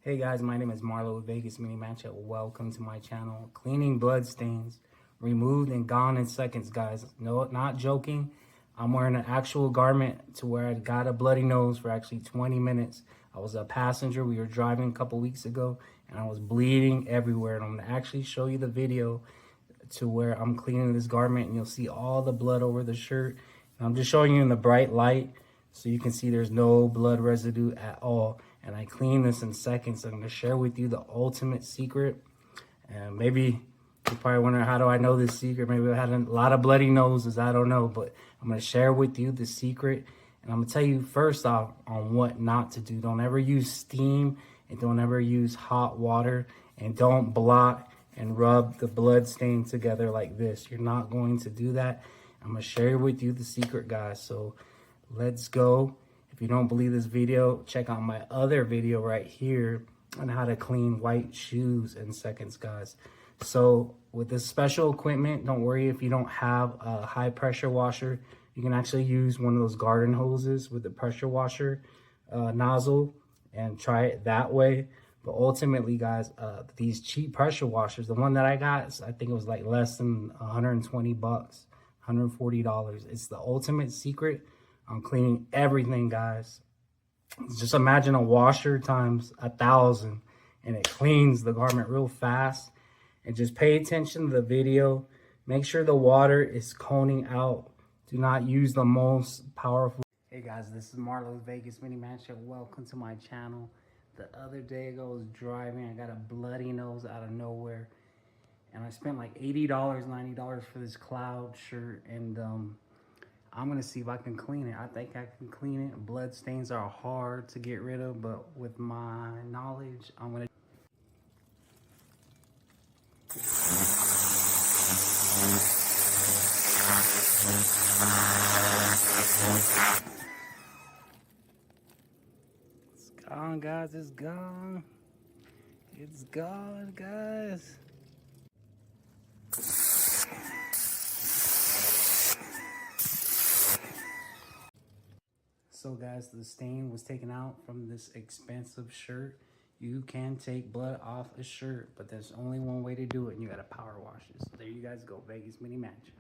Hey guys, my name is Marlo with Vegas Mini Matchup. Welcome to my channel. Cleaning blood stains, removed and gone in seconds, guys. No, not joking. I'm wearing an actual garment to where I got a bloody nose for actually 20 minutes. I was a passenger. We were driving a couple weeks ago and I was bleeding everywhere. And I'm gonna actually show you the video to where I'm cleaning this garment and you'll see all the blood over the shirt. And I'm just showing you in the bright light so you can see there's no blood residue at all. And I clean this in seconds. I'm gonna share with you the ultimate secret. And maybe you're probably wondering, how do I know this secret? Maybe I had a lot of bloody noses, I don't know. But I'm gonna share with you the secret. And I'm gonna tell you first off on what not to do. Don't ever use steam and don't ever use hot water. And don't blot and rub the blood stain together like this. You're not going to do that. I'm gonna share with you the secret, guys. So let's go. If you don't believe this video, check out my other video right here on how to clean white shoes in seconds, guys. So with this special equipment, don't worry if you don't have a high pressure washer. You can actually use one of those garden hoses with the pressure washer nozzle and try it that way. But ultimately, guys, these cheap pressure washers, the one that I got, I think it was like less than 120 bucks, $140. It's the ultimate secret on cleaning everything, guys. Just imagine a washer times 1,000 and it cleans the garment real fast. And just pay attention to the video. Make sure the water is coning out. Do not use the most powerful. Hey guys, this is Marlo's Vegas Mini Matchup. Welcome to my channel. The other day ago I was driving. I got a bloody nose out of nowhere. And I spent like $80, $90 for this cloud shirt. And I'm gonna see if I can clean it. I think I can clean it. Blood stains are hard to get rid of, but with my knowledge, I'm gonna. It's gone, guys. It's gone. It's gone, guys. So guys, the stain was taken out from this expensive shirt. You can take blood off a shirt, but there's only one way to do it, and you gotta power wash it. So there you guys go, Vegas Mini Match.